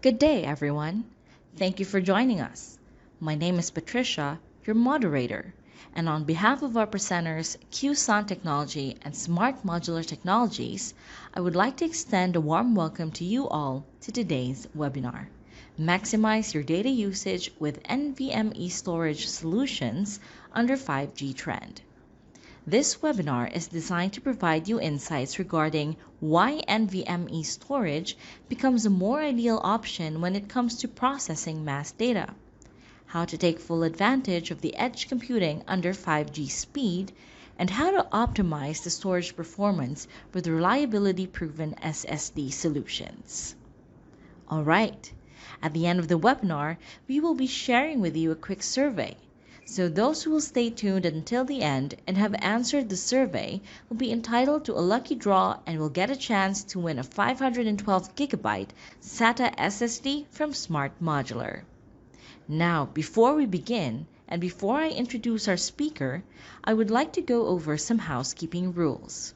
Good day, everyone. Thank you for joining us. My name is Patricia, your moderator, and on behalf of our presenters, QSON Technology and Smart Modular Technologies, I would like to extend a warm welcome to you all to today's webinar. Maximize your data usage with NVMe storage solutions under 5G trend. This webinar is designed to provide you insights regarding why NVMe storage becomes a more ideal option when it comes to processing mass data, how to take full advantage of the edge computing under 5G speed, and how to optimize the storage performance with reliability-proven SSD solutions. All right, at the end of the webinar, we will be sharing with you a quick survey. So those who will stay tuned until the end and have answered the survey will be entitled to a lucky draw and will get a chance to win a 512 gigabyte SATA SSD from Smart Modular. Now, before we begin, and before I introduce our speaker, I would like to go over some housekeeping rules.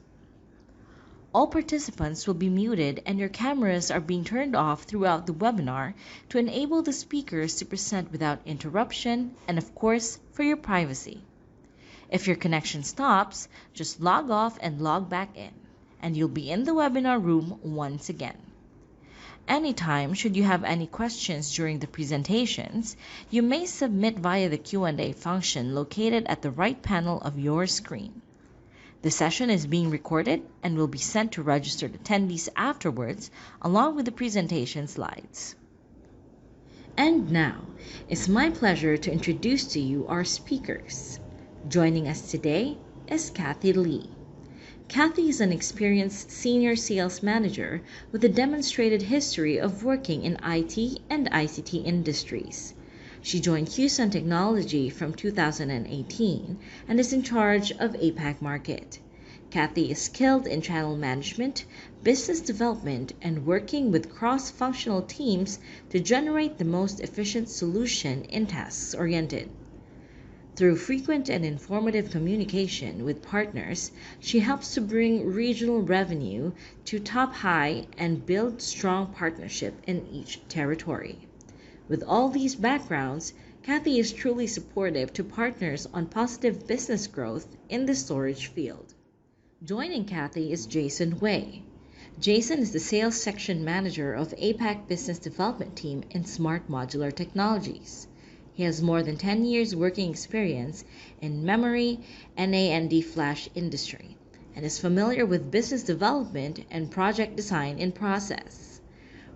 All participants will be muted and your cameras are being turned off throughout the webinar to enable the speakers to present without interruption and, of course, for your privacy. If your connection stops, just log off and log back in, and you'll be in the webinar room once again. Anytime, should you have any questions during the presentations, you may submit via the Q&A function located at the right panel of your screen. The session is being recorded and will be sent to registered attendees afterwards, along with the presentation slides. And now, it's my pleasure to introduce to you our speakers. Joining us today is Cathy Lee. Cathy is an experienced senior sales manager with a demonstrated history of working in IT and ICT industries. She joined QSON Technology from 2018 and is in charge of APAC market. Cathy is skilled in channel management, business development, and working with cross-functional teams to generate the most efficient solution in tasks-oriented. Through frequent and informative communication with partners, she helps to bring regional revenue to top high and build strong partnership in each territory. With all these backgrounds, Cathy is truly supportive to partners on positive business growth in the storage field. Joining Cathy is Jason Wei. Jason is the Sales Section Manager of APAC Business Development Team in Smart Modular Technologies. He has more than 10 years working experience in memory, NAND flash industry, and is familiar with business development and project design in process.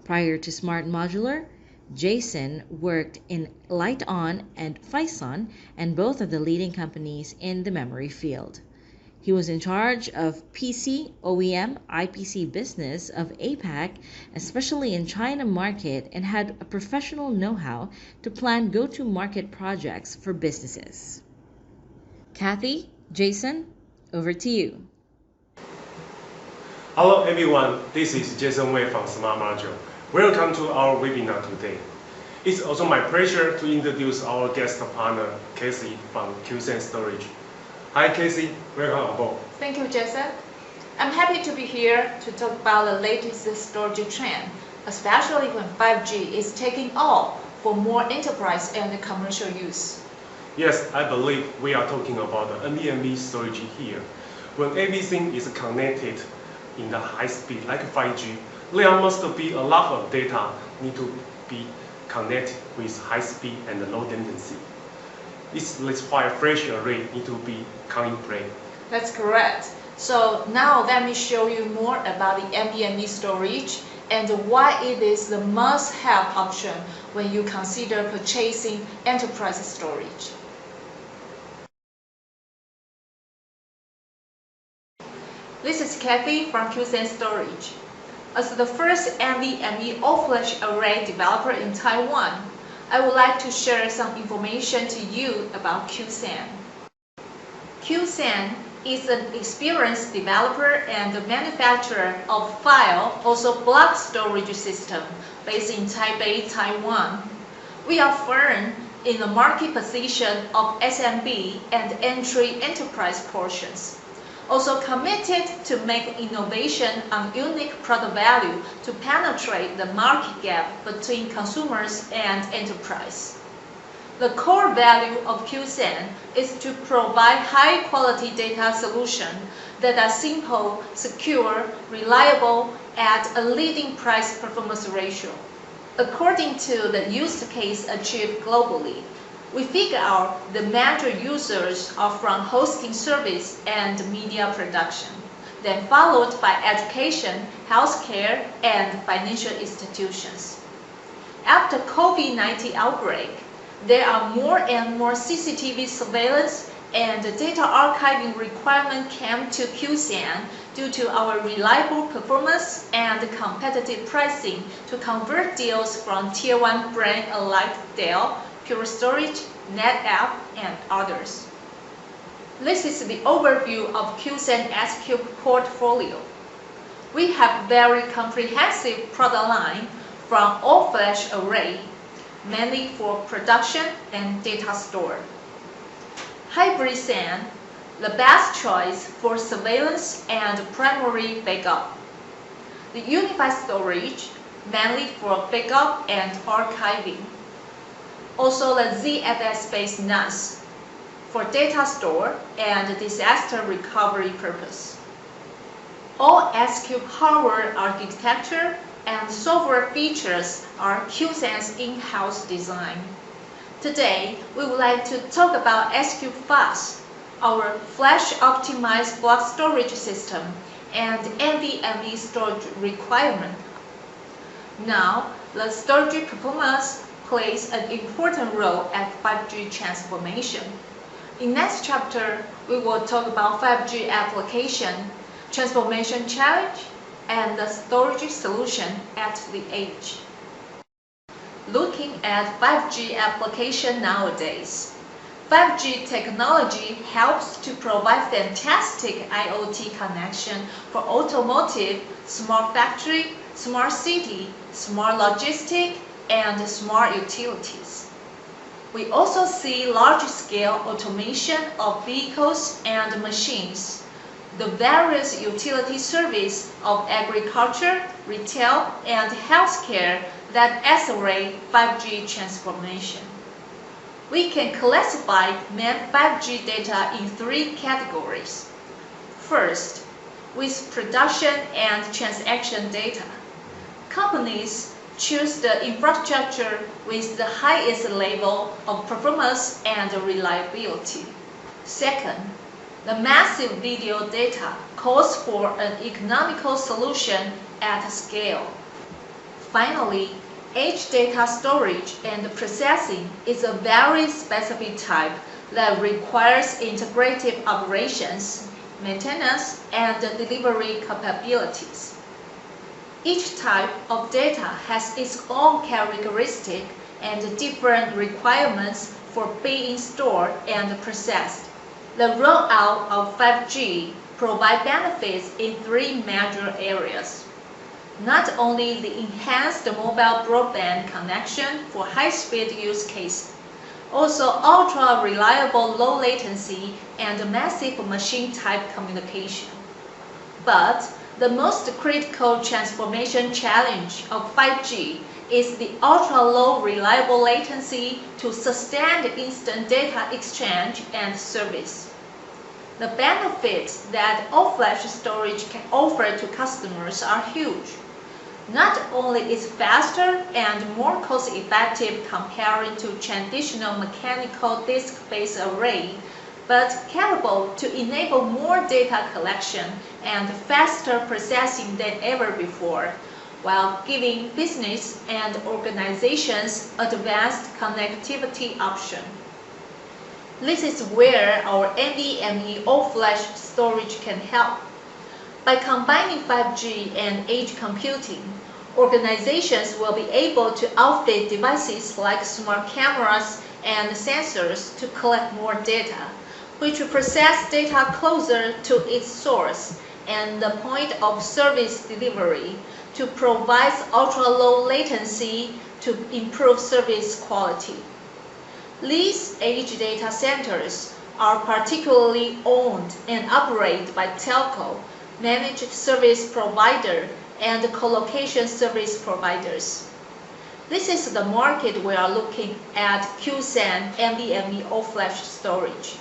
Prior to Smart Modular, Jason worked in Light-On and Phison, and both of the leading companies in the memory field. He was in charge of PC, OEM, IPC business of APAC, especially in China market, and had a professional know-how to plan go-to-market projects for businesses. Cathy, Jason, over to you. Hello everyone, this is Jason Wei from Smart Module. Welcome to our webinar today. It's also my pleasure to introduce our guest partner, Cathy from QSON Storage. Hi Cathy, welcome on board. Thank you, Jason. I'm happy to be here to talk about the latest storage trend, especially when 5G is taking off for more enterprise and commercial use. Yes, I believe we are talking about the NVMe storage here. When everything is connected in the high speed like 5G, there must be a lot of data need to be connected with high speed and low latency. That's why flash array need to be come in play. That's correct. So now let me show you more about the NVMe storage and why it is the must-have option when you consider purchasing enterprise storage. This is Cathy from QSON Storage. As the first NVMe all-flash array developer in Taiwan, I would like to share some information to you about QSON. QSON is an experienced developer and manufacturer of file, also block storage system based in Taipei, Taiwan. We are firm in the market position of SMB and entry enterprise portions. Also committed to make innovation on unique product value to penetrate the market gap between consumers and enterprise. The core value of QCell is to provide high-quality data solutions that are simple, secure, reliable, at a leading price-performance ratio. According to the use case achieved globally, we figure out the major users are from hosting service and media production, then followed by education, healthcare, and financial institutions. After COVID-19 outbreak, there are more and more CCTV surveillance and data archiving requirement came to QCell due to our reliable performance and competitive pricing to convert deals from Tier 1 brand like Dell, Pure Storage, NetApp, and others. This is the overview of QCell S-Cube portfolio. We have very comprehensive product line from all-flash array, mainly for production and data store. Hybrid SAN, the best choice for surveillance and primary backup. The unified storage, mainly for backup and archiving. Also the ZFS-based NAS for data store and disaster recovery purpose. All S-Cube hardware architecture and software features are QCell's in-house design. Today, we would like to talk about S-Cube Fast, our flash-optimized block storage system, and NVMe storage requirement. Now, the storage performance plays an important role at 5G transformation. In next chapter, we will talk about 5G application, transformation challenge, and the storage solution at the edge. Looking at 5G application nowadays, 5G technology helps to provide fantastic IoT connection for automotive, smart factory, smart city, smart logistic, and smart utilities. We also see large-scale automation of vehicles and machines, the various utility service of agriculture, retail, and healthcare that accelerate 5G transformation. We can classify main 5G data in three categories. First, with production and transaction data. Companies choose the infrastructure with the highest level of performance and reliability. Second, the massive video data calls for an economical solution at scale. Finally, edge data storage and processing is a very specific type that requires integrative operations, maintenance, and delivery capabilities. Each type of data has its own characteristic and different requirements for being stored and processed. The rollout of 5G provides benefits in three major areas. Not only the enhanced mobile broadband connection for high-speed use case, also ultra-reliable low latency and massive machine-type communication. But the most critical transformation challenge of 5G is the ultra-low reliable latency to sustain the instant data exchange and service. The benefits that all-flash storage can offer to customers are huge. Not only is faster and more cost-effective comparing to traditional mechanical disk-based array, but capable to enable more data collection and faster processing than ever before, while giving business and organizations advanced connectivity option. This is where our NVMe all-flash storage can help. By combining 5G and edge computing, organizations will be able to outfit devices like smart cameras and sensors to collect more data, which will process data closer to its source and the point of service delivery to provide ultra-low latency to improve service quality. These edge data centers are particularly owned and operated by telco, managed service provider, and colocation service providers. This is the market we are looking at QSAN NVMe all-flash storage.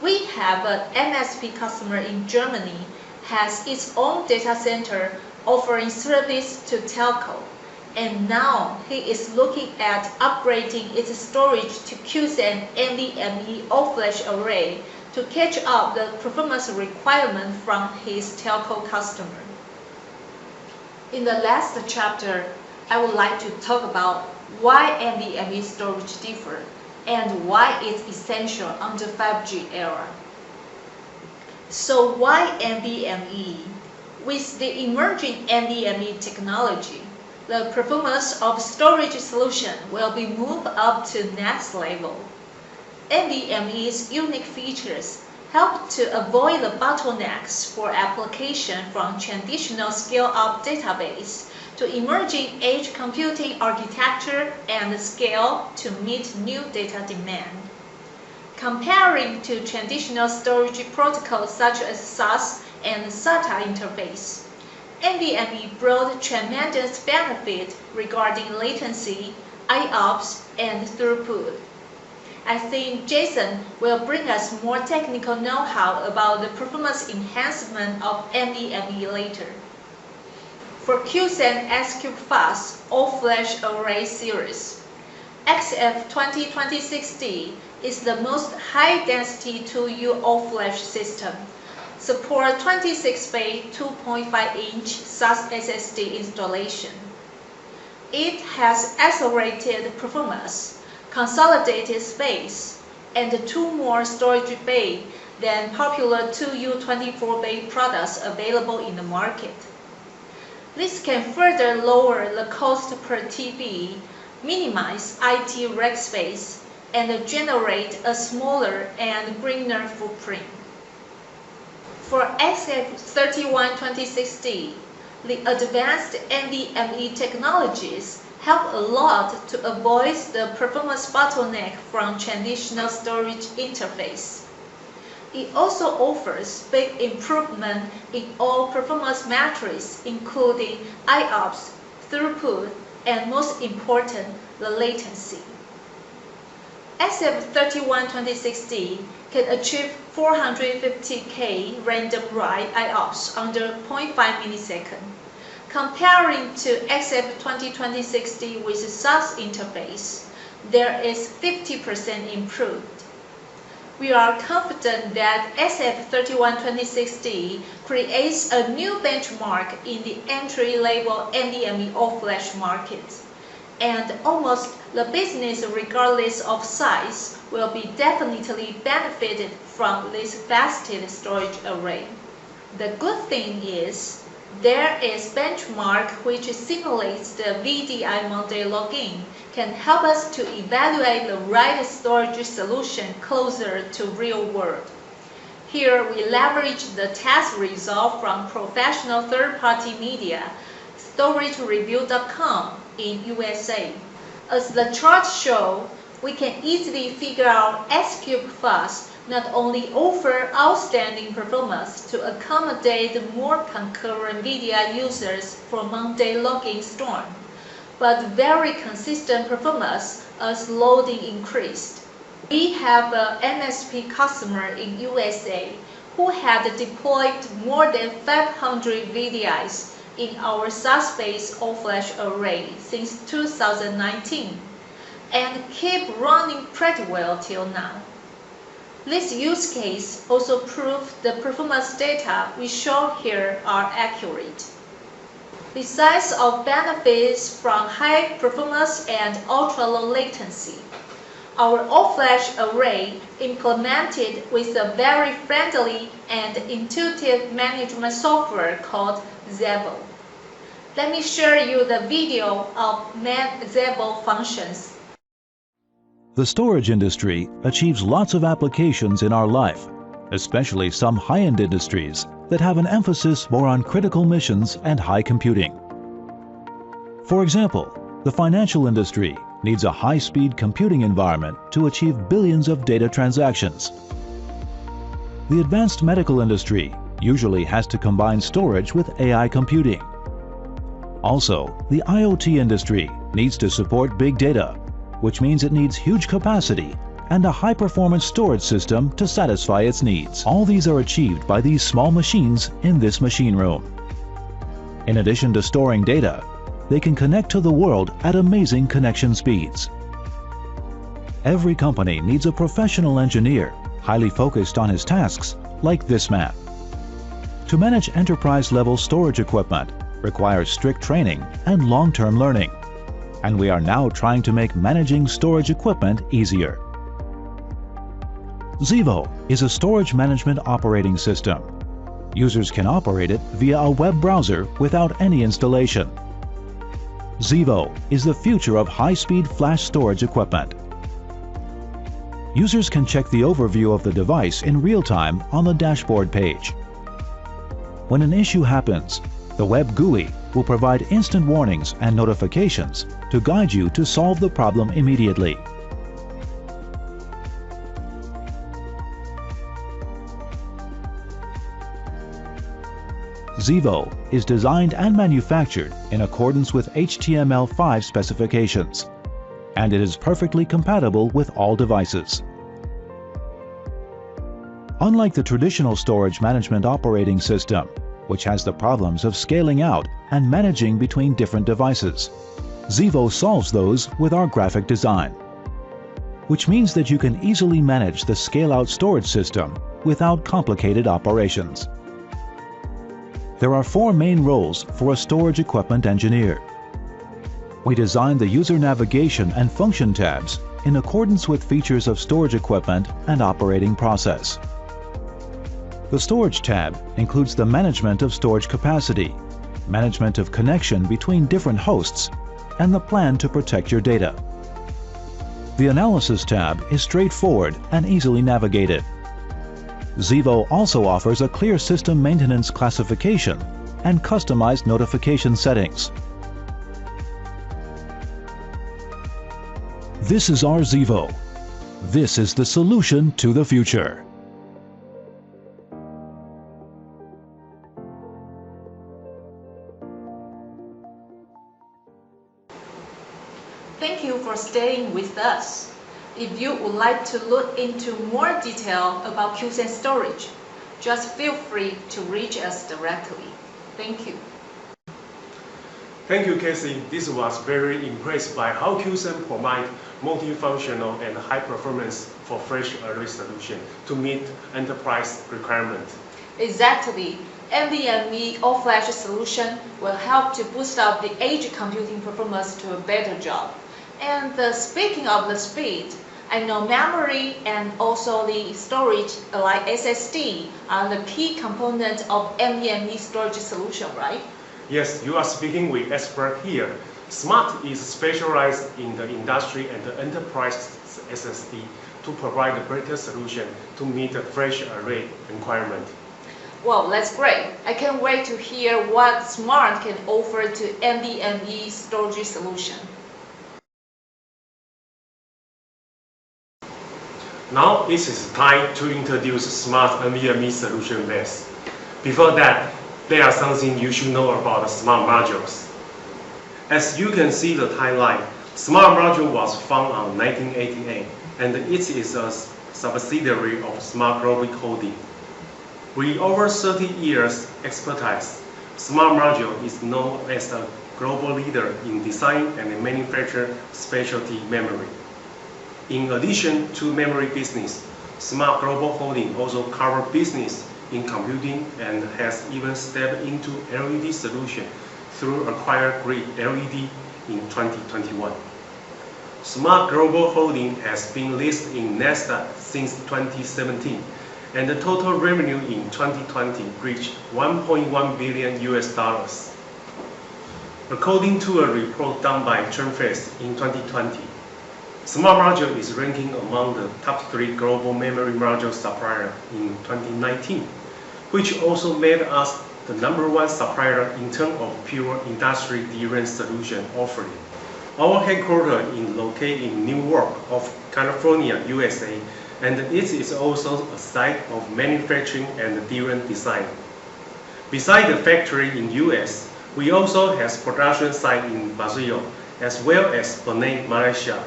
We have an MSP customer in Germany has its own data center offering service to telco, and now he is looking at upgrading its storage to QSAN NVMe all-flash array to catch up the performance requirement from his telco customer. In the last chapter, I would like to talk about why NVMe storage differ and why it's essential under 5G era. So why NVMe? With the emerging NVMe technology, the performance of storage solution will be moved up to next level. NVMe's unique features help to avoid the bottlenecks for application from traditional scale-up database to emerging edge computing architecture and scale to meet new data demand. Comparing to traditional storage protocols such as SAS and SATA interface, NVMe brought tremendous benefit regarding latency, IOPS, and throughput. I think Jason will bring us more technical know-how about the performance enhancement of NVMe later. For QSAN S-Cube Fast all-flash array series, XF2026D is the most high-density 2U all-flash system. Support 26-bay 2.5-inch SAS SSD installation. It has accelerated performance, consolidated space, and 2 more storage bay than popular 2U 24-bay products available in the market. This can further lower the cost per TB, minimize IT rack space, and generate a smaller and greener footprint. For XF3126D, the advanced NVMe technologies help a lot to avoid the performance bottleneck from traditional storage interface. It also offers big improvement in all performance metrics including IOPS, throughput, and most important, the latency. XF3126D can achieve 450K random write IOPS under 0.5 millisecond. Comparing to XF2026D with SAS interface, there is 50% improved. We are confident that XF3126D creates a new benchmark in the entry-level NVMe all-flash market, and almost the business regardless of size will be definitely benefited from this faster storage array. The good thing is, there is benchmark which simulates the VDI Monday login can help us to evaluate the right storage solution closer to real world. Here we leverage the test result from professional third-party media, StorageReview.com in USA. As the charts show, we can easily figure out S-Cube Fast not only offer outstanding performance to accommodate more concurrent VDI users for Monday login storm, but very consistent performance as loading increased. We have an MSP customer in USA who had deployed more than 500 VDIs in our SAS-based all-flash array since 2019 and keep running pretty well till now. This use case also proves the performance data we show here are accurate. Besides of benefits from high performance and ultra-low latency, our all-flash array implemented with a very friendly and intuitive management software called Zebo. Let me show you the video of main Zebo functions. The storage industry achieves lots of applications in our life, especially some high-end industries that have an emphasis more on critical missions and high computing. For example, the financial industry needs a high-speed computing environment to achieve billions of data transactions. The advanced medical industry usually has to combine storage with AI computing. Also, the IoT industry needs to support big data, which means it needs huge capacity and a high-performance storage system to satisfy its needs. All these are achieved by these small machines in this machine room. In addition to storing data, they can connect to the world at amazing connection speeds. Every company needs a professional engineer, highly focused on his tasks, like this man. To manage enterprise-level storage equipment requires strict training and long-term learning, and we are now trying to make managing storage equipment easier. Xevo is a storage management operating system. Users can operate it via a web browser without any installation. Xevo is the future of high-speed flash storage equipment. Users can check the overview of the device in real time on the dashboard page. When an issue happens, the web GUI will provide instant warnings and notifications to guide you to solve the problem immediately. Xevo is designed and manufactured in accordance with HTML5 specifications, and it is perfectly compatible with all devices. Unlike the traditional storage management operating system, which has the problems of scaling out and managing between different devices, Xevo solves those with our graphic design, which means that you can easily manage the scale-out storage system without complicated operations. There are 4 main roles for a storage equipment engineer. We designed the user navigation and function tabs in accordance with features of storage equipment and operating process. The Storage tab includes the management of storage capacity, management of connection between different hosts, and the plan to protect your data. The Analysis tab is straightforward and easily navigated. Xevo also offers a clear system maintenance classification and customized notification settings. This is our Xevo. This is the solution to the future. Thank you for staying with us. If you would like to look into more detail about QSense storage, just feel free to reach us directly. Thank you. Thank you, Cathy. This was very impressed by how QSense provide multifunctional and high performance for flash array solution to meet enterprise requirements. Exactly. NVMe all-flash solution will help to boost up the edge computing performance to a better job. And speaking of the speed, I know memory and also the storage like SSD are the key component of NVMe storage solution, right? Yes, you are speaking with expert here. Smart is specialized in the industry and the enterprise SSD to provide a better solution to meet the flash array requirement. Well, that's great. I can't wait to hear what Smart can offer to NVMe storage solution. Now it is time to introduce Smart NVMe solution base. Before that, there are something you should know about the Smart modules. As you can see the timeline, Smart module was founded in 1988, and it is a subsidiary of Smart Global Holding. With over 30 years expertise, Smart module is known as a global leader in design and manufacture specialty memory. In addition to memory business, Smart Global Holding also covers business in computing and has even stepped into LED solution through acquired Grid LED in 2021. Smart Global Holding has been listed in Nasdaq since 2017, and the total revenue in 2020 reached $1.1 billion. According to a report done by TrendFace in 2020, Smart Module is ranking among the top 3 global memory module supplier in 2019, which also made us the #1 supplier in terms of pure industry DRAM solution offering. Our headquarters is located in Newark of California, USA, and it is also a site of manufacturing and DRAM design. Besides the factory in US, we also have production site in Brazil, as well as Penang, Malaysia,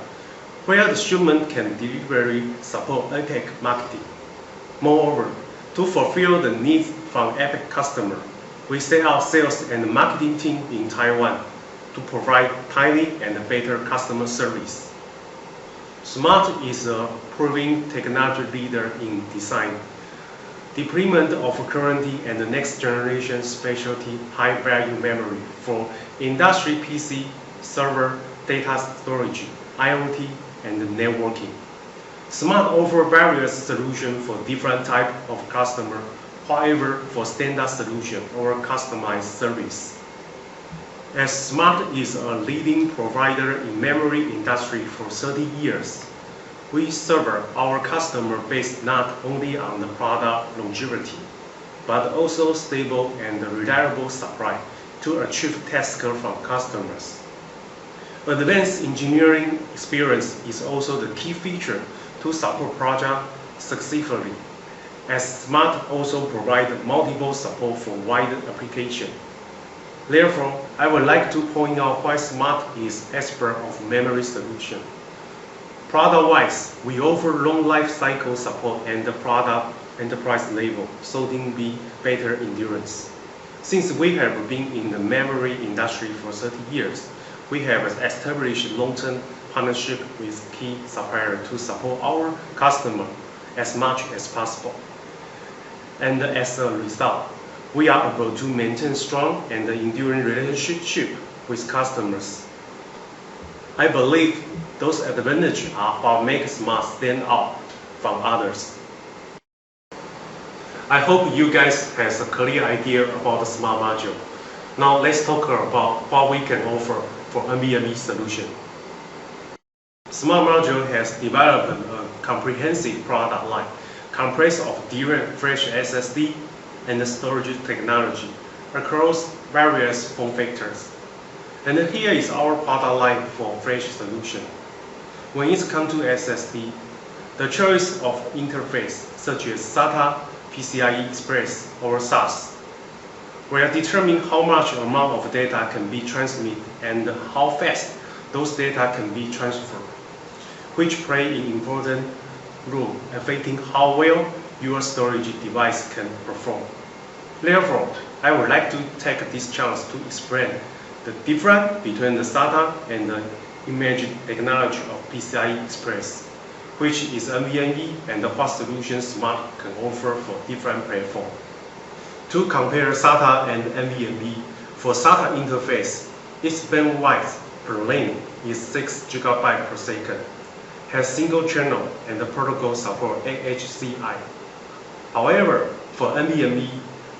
where the shipment can delivery support APEC marketing. Moreover, to fulfill the needs from APEC customer, we set up sales and marketing team in Taiwan to provide timely and better customer service. SMART is a proven technology leader in design, deployment of currently and the next generation specialty high-value memory for industry PC, server, data storage, IoT, and networking. SMART offers various solutions for different types of customer, however, for standard solution or customized service. As SMART is a leading provider in memory industry for 30 years, we serve our customer base not only on the product longevity, but also stable and reliable supply to achieve tasks from customers. Advanced engineering experience is also the key feature to support projects successfully, as SMART also provides multiple support for wide application. Therefore, I would like to point out why SMART is expert of memory solution. Product-wise, we offer long life cycle support and the product enterprise level, so there be better endurance. Since we have been in the memory industry for 30 years, we have established long-term partnership with key suppliers to support our customer as much as possible. And as a result, we are able to maintain strong and enduring relationship with customers. I believe those advantages are what make SMART stand out from others. I hope you guys have a clear idea about the SMART module. Now let's talk about what we can offer for NVMe solution. SMART module has developed a comprehensive product line comprised of DRAM, flash SSD, and storage technology across various form factors. And here is our product line for flash solution. When it comes to SSD, the choice of interface such as SATA, PCIe Express, or SAS will determine how much amount of data can be transmitted and how fast those data can be transferred, which play an important role affecting how well your storage device can perform. Therefore, I would like to take this chance to explain the difference between the SATA and the image technology of PCIe Express, which is NVMe, and what solutions SMART can offer for different platforms. To compare SATA and NVMe, for SATA interface, its bandwidth per lane is 6 GB per second, has single channel, and the protocol support AHCI. However, for NVMe,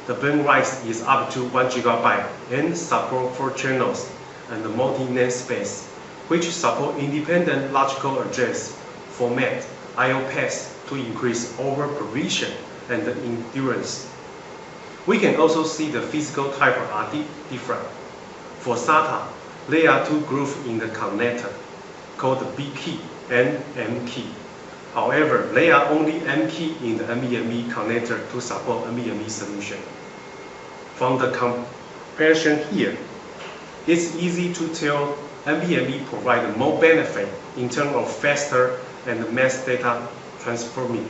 the bandwidth is up to 1 GB and support 4 channels and multi-namespace, which support independent logical address format I/O paths to increase over provision and endurance. We can also see the physical type are different. For SATA, there are two grooves in the connector, called the B key and M key. However, there are only M key in the NVMe connector to support NVMe solution. From the comparison here, it's easy to tell NVMe provides more benefit in terms of faster and mass data transforming.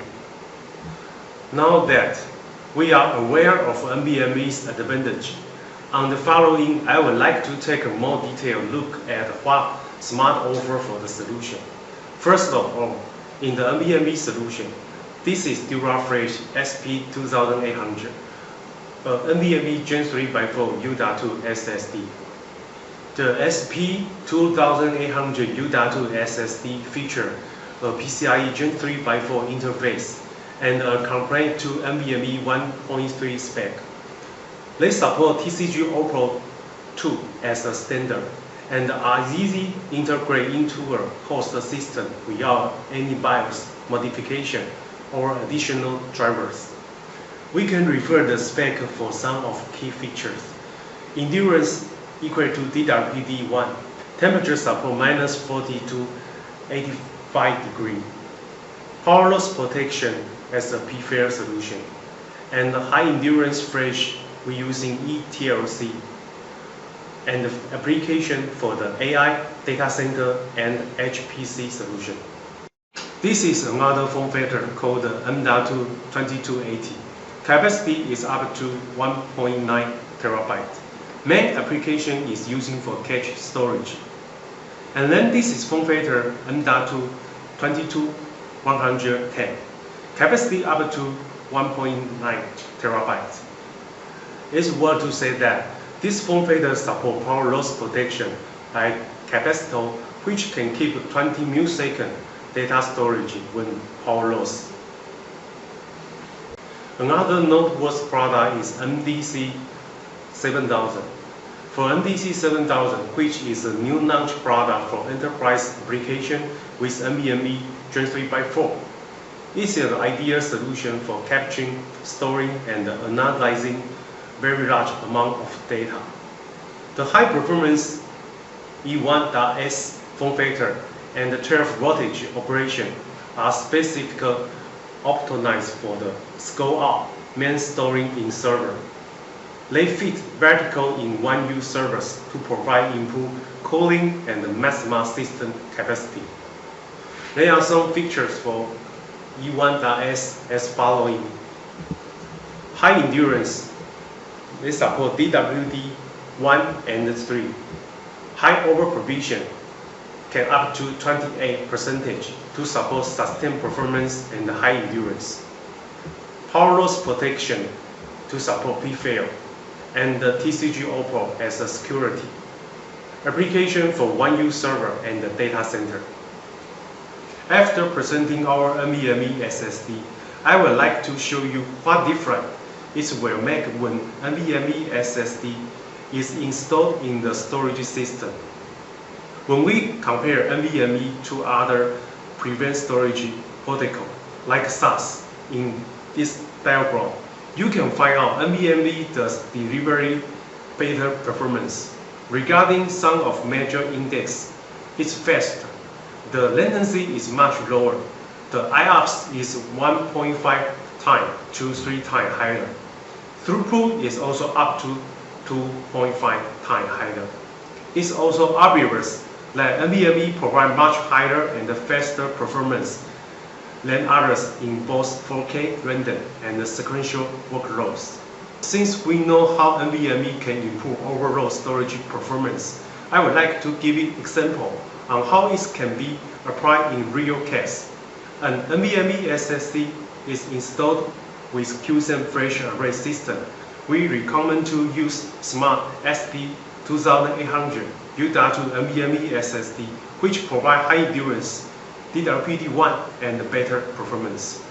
Now that we are aware of NVMe's advantage, on the following, I would like to take a more detailed look at what SMART offers for the solution. First of all, in the NVMe solution, this is DuraFlash SP2800, NVMe Gen 3x4 U.2 SSD. The SP2800 U.2 SSD features a PCIe Gen 3x4 interface and compared to NVMe 1.3 spec. They support TCG Opera 2 as a standard and are easy to integrate into a host system without any BIOS modification or additional drivers. We can refer the spec for some of key features. Endurance equal to DWD1, Temperature support minus 40 to 85 degrees. Power loss protection as a preferred solution. And high endurance flash we're using eTLC. And the application for the AI, data center, and HPC solution. This is another form factor called the M.2 2280. Capacity is up to 1.9 terabyte. Main application is using for cache storage. And then this is form factor M.2 22110. Capacity up to 1.9 terabyte. It's worth to say that this form factor supports power loss protection like capacitor, which can keep 20 millisecond data storage when power loss. Another noteworthy product is MDC 7000. For MDC 7000, which is a new launch product for enterprise application with NVMe Gen 3x4, it's an ideal solution for capturing, storing, and analyzing very large amount of data. The high performance E1.S form factor and the 12 voltage operation are specifically optimized for the scale-out main storing in server. They fit vertical in 1U servers to provide improved cooling and maximum system capacity. There are some features for E1.S as following. High endurance. They support DWD 1 and 3. High overprovision can up to 28% to support sustained performance and high endurance. Power loss protection to support pre-fail, and the TCG OPPO as a security. Application for 1U server and the data center. After presenting our NVMe SSD, I would like to show you what different it will make when NVMe SSD is installed in the storage system. When we compare NVMe to other prevent storage protocol like SAS in this diagram, you can find out NVMe does deliver better performance. Regarding some of major index, it's faster. The latency is much lower. The IOPS is 1.5 times to 3 times higher. Throughput is also up to 2.5 times higher. It's also obvious that NVMe provides much higher and faster performance than others in both 4K render and sequential workloads. Since we know how NVMe can improve overall storage performance, I would like to give you an example on how it can be applied in real case. An NVMe SSD is installed with QSAM flash array system. We recommend to use Smart SP2800 UW NVMe SSD, which provide high endurance, DWD1, and better performance.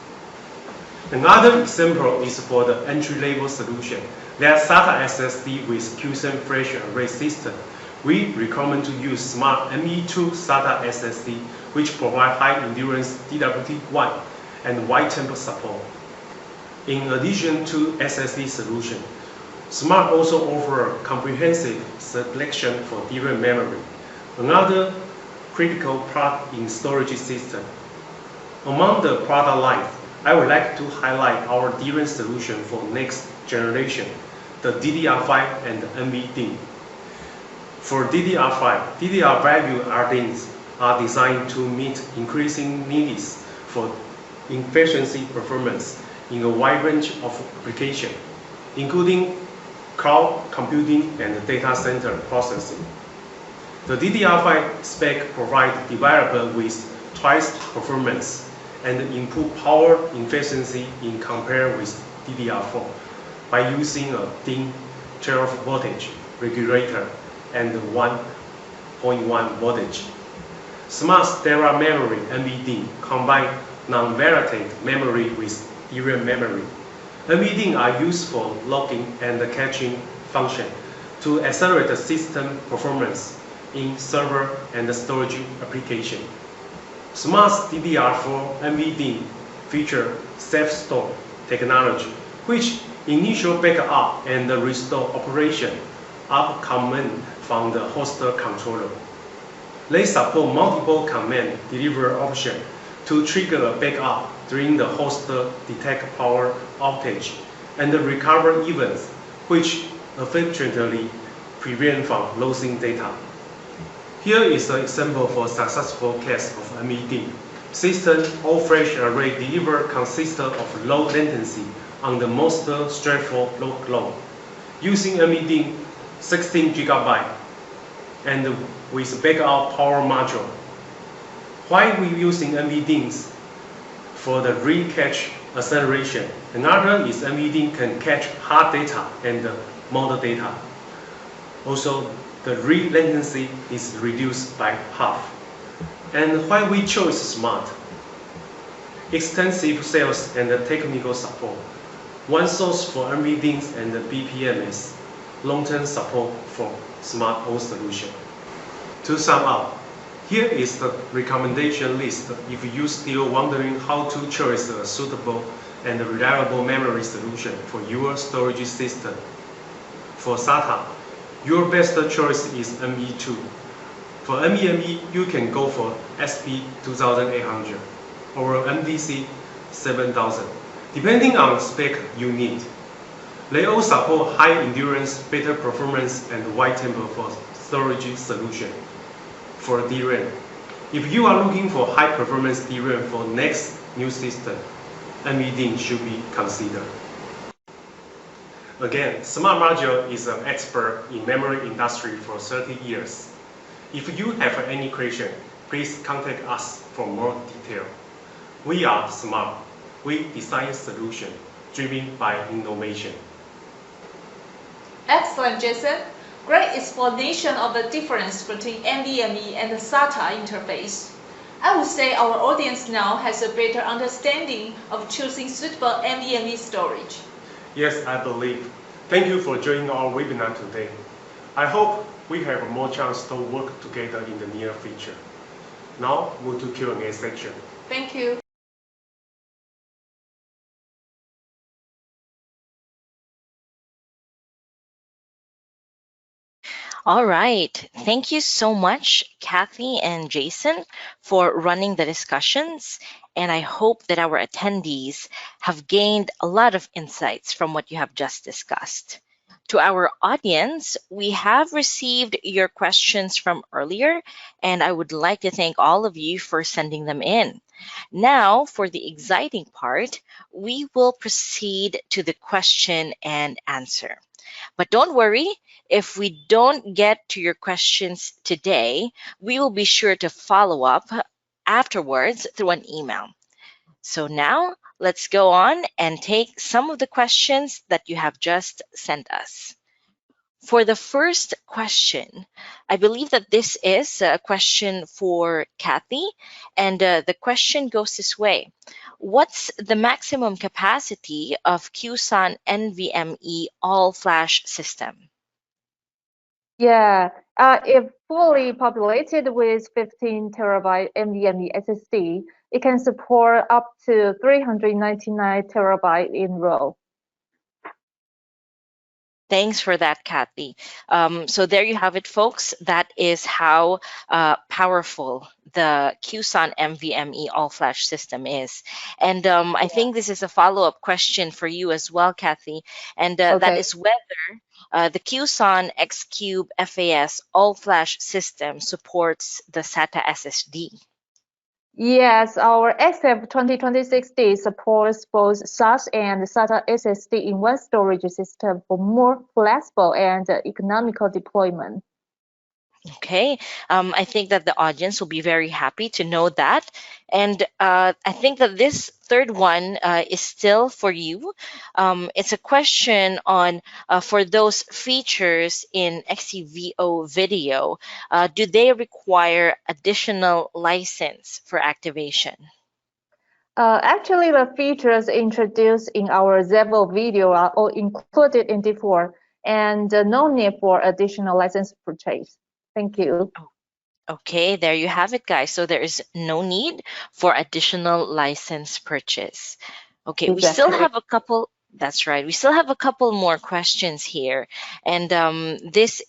Another example is for the entry-level solution. There's SATA SSD with QSAM flash array system. We recommend to use Smart ME2 SATA SSD, which provide high endurance DWD1 and wide temp support. In addition to SSD solution, Smart also offers comprehensive selection for DRAM memory, another critical part in storage system. Among the product line, I would like to highlight our DRAM solution for next generation, the DDR5 and the NVDIMM. For DDR5, DDR value RDIMMs are designed to meet increasing needs for efficiency performance in a wide range of applications, including cloud computing and data center processing. The DDR5 spec provides developer with twice performance and improve power efficiency in compared with DDR4 by using a DIMM 12 voltage regulator and 1.1 voltage. Smart Stellar Memory NVDIMM combine non-volatile memory with DRAM memory. NVDIMM are used for logging and caching function to accelerate the system performance in server and storage application. Smart DDR4 NVDIMM feature self-store technology, which initial backup and restore operation are common from the host controller. They support multiple command delivery options to trigger a backup during the host detect power outage and recover events, which effectively prevent from losing data. Here is an example for successful case of MED. System all-flash array deliver consist of low latency on the most straightforward workload, using MED 16 GB and with backup power module. Why we using MEDs? For the read cache acceleration. Another is MED can catch hard data and model data. Also, the read latency is reduced by half. And why we chose Smart? Extensive sales and technical support. One source for MEDs and BPMs. Long-term support for Smart home solution. To sum up, here is the recommendation list if you still wondering how to choose a suitable and reliable memory solution for your storage system. For SATA, your best choice is ME2. For NVMe, you can go for SP2800 or MDC 7000, depending on spec you need. They all support high endurance, better performance, and wide temper for storage solution. For DRAM, if you are looking for high performance DRAM for next new system, MED should be considered. Again, Smart Module is an expert in memory industry for 30 years. If you have any question, please contact us for more detail. We are Smart. We design solutions driven by innovation. Excellent, Jason. Great explanation of the difference between NVMe and the SATA interface. I would say our audience now has a better understanding of choosing suitable NVMe storage. Yes, I believe. Thank you for joining our webinar today. I hope we have more chance to work together in the near future. Now, move to Q&A section. Thank you. All right. Thank you so much, Cathy and Jason, for running the discussions. And I hope that our attendees have gained a lot of insights from what you have just discussed. To our audience, we have received your questions from earlier, and I would like to thank all of you for sending them in. Now, for the exciting part, we will proceed to the question and answer. But don't worry, if we don't get to your questions today, we will be sure to follow up afterwards through an email. So now let's go on and take some of the questions that you have just sent us. For the first question, I believe that this is a question for Cathy, and the question goes this way. What's the maximum capacity of QSON NVMe all-flash system? Yeah, if fully populated with 15 terabyte NVMe SSD, it can support up to 399 terabyte in RAW. Thanks for that, Cathy. So there you have it, folks. That is how powerful the QSON NVMe all-flash system is. And I think this is a follow-up question for you as well, Cathy. And that is whether the QSON X-Cube FAS all-flash system supports the SATA SSD. Yes, our XF2026D supports both SAS and SATA SSD in one storage system for more flexible and economical deployment. Okay, I think that the audience will be very happy to know that. And I think that this third one is still for you. It's a question on for those features in XCVO video, do they require additional license for activation? Actually, the features introduced in our Zevo video are all included in D4, and no need for additional license purchase. Thank you. Okay, there you have it, guys. So there is no need for additional license purchase. Okay, we still have a couple. That's right. We still have a couple more questions here, and this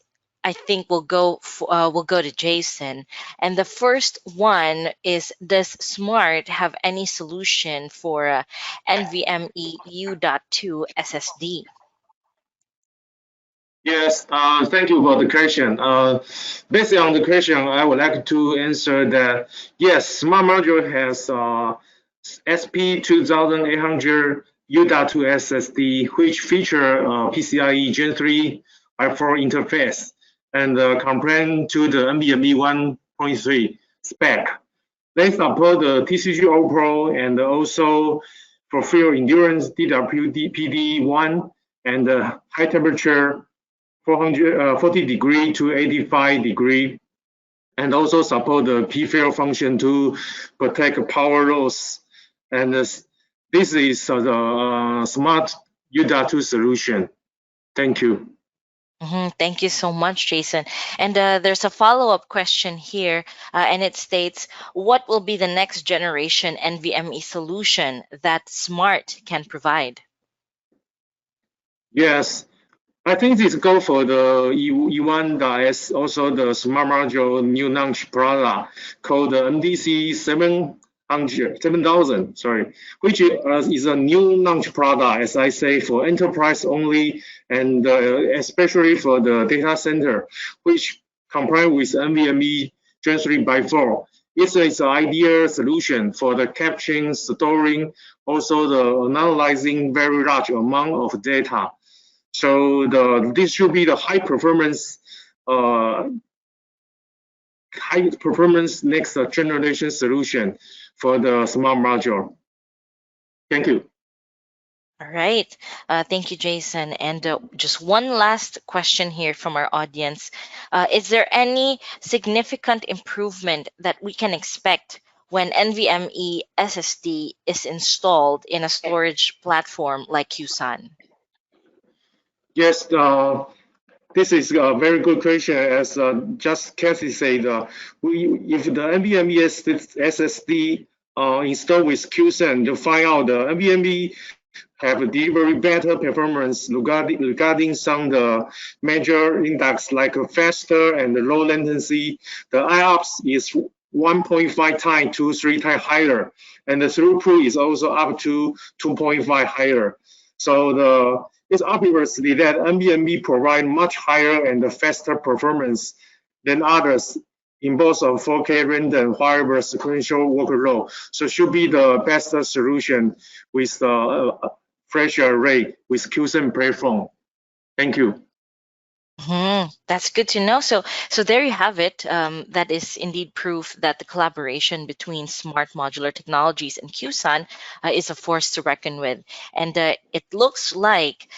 I think we'll go to Jason. And the first one is, does Smart have any solution for NVMe U.2 SSD? Yes, thank you for the question. Based on the question, I would like to answer that yes, Smart Module has SP2800 U.2 SSD, which feature PCIe Gen 3 by4 interface and compared to the NVMe 1.3 spec. They support the TCG Pro and also fulfill endurance DWPD1 and high temperature 40 degree to 85 degree, and also support the P-fail function to protect power loss. And this is the smart U.2 solution. Thank you. Thank you so much, Jason. And there's a follow-up question here, and it states, what will be the next generation NVMe solution that Smart can provide? Yes, I think this go for the E1.S, also the smart module new launch product called the MDC 7000, sorry, which is a new launch product, as I say, for enterprise only, and especially for the data center, which comply with NVMe Gen 3 by 4. It's an ideal solution for the capturing, storing, also the analyzing very large amount of data. So this should be the high performance next generation solution for the smart module. Thank you. All right. Thank you, Jason. And just one last question here from our audience. Is there any significant improvement that we can expect when NVMe SSD is installed in a storage platform like QSUN? Yes, this is a very good question. As just Cathy said, if the NVMe SSD installed with QSUN, to find out the NVMe have delivery better performance regarding some the major index like faster and low latency. The IOPS is 1.5 times to 3 times higher, and the throughput is also up to 2.5 higher. So it's obviously that NVMe provide much higher and faster performance than others in both of 4K render and however sequential workload. So should be the best solution with the fresher rate with QSUN platform. Thank you. That's good to know. So there you have it. That is indeed proof that the collaboration between Smart Modular Technologies and QSUN is a force to reckon with. And it looks like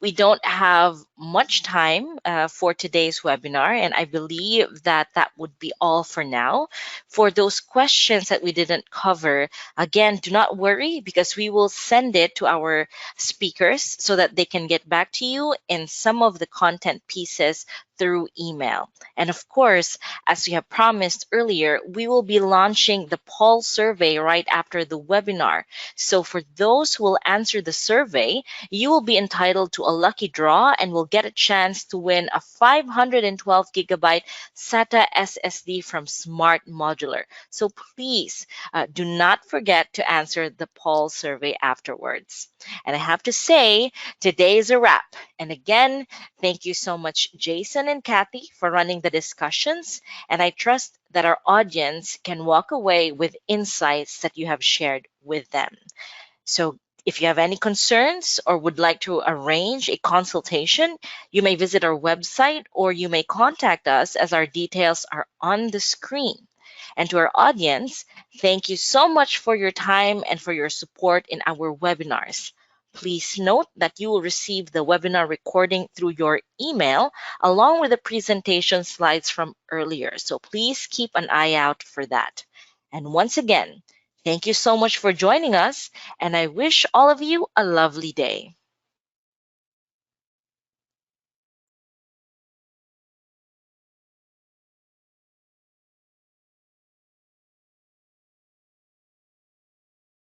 we don't have much time for today's webinar, and I believe that would be all for now. For those questions that we didn't cover, again, do not worry, because we will send it to our speakers so that they can get back to you in some of the content pieces through email. And of course, as we have promised earlier, we will be launching the poll survey right after the webinar. So for those who will answer the survey, you will be entitled to a lucky draw and will get a chance to win a 512 gigabyte SATA SSD from Smart Modular. So please do not forget to answer the poll survey afterwards. And I have to say, today is a wrap. And again, thank you so much, Jason and Cathy, for running the discussions. And I trust that our audience can walk away with insights that you have shared with them. So if you have any concerns or would like to arrange a consultation, you may visit our website or you may contact us, as our details are on the screen. And to our audience, thank you so much for your time and for your support in our webinars. Please note that you will receive the webinar recording through your email along with the presentation slides from earlier. So please keep an eye out for that. And once again, thank you so much for joining us, and I wish all of you a lovely day.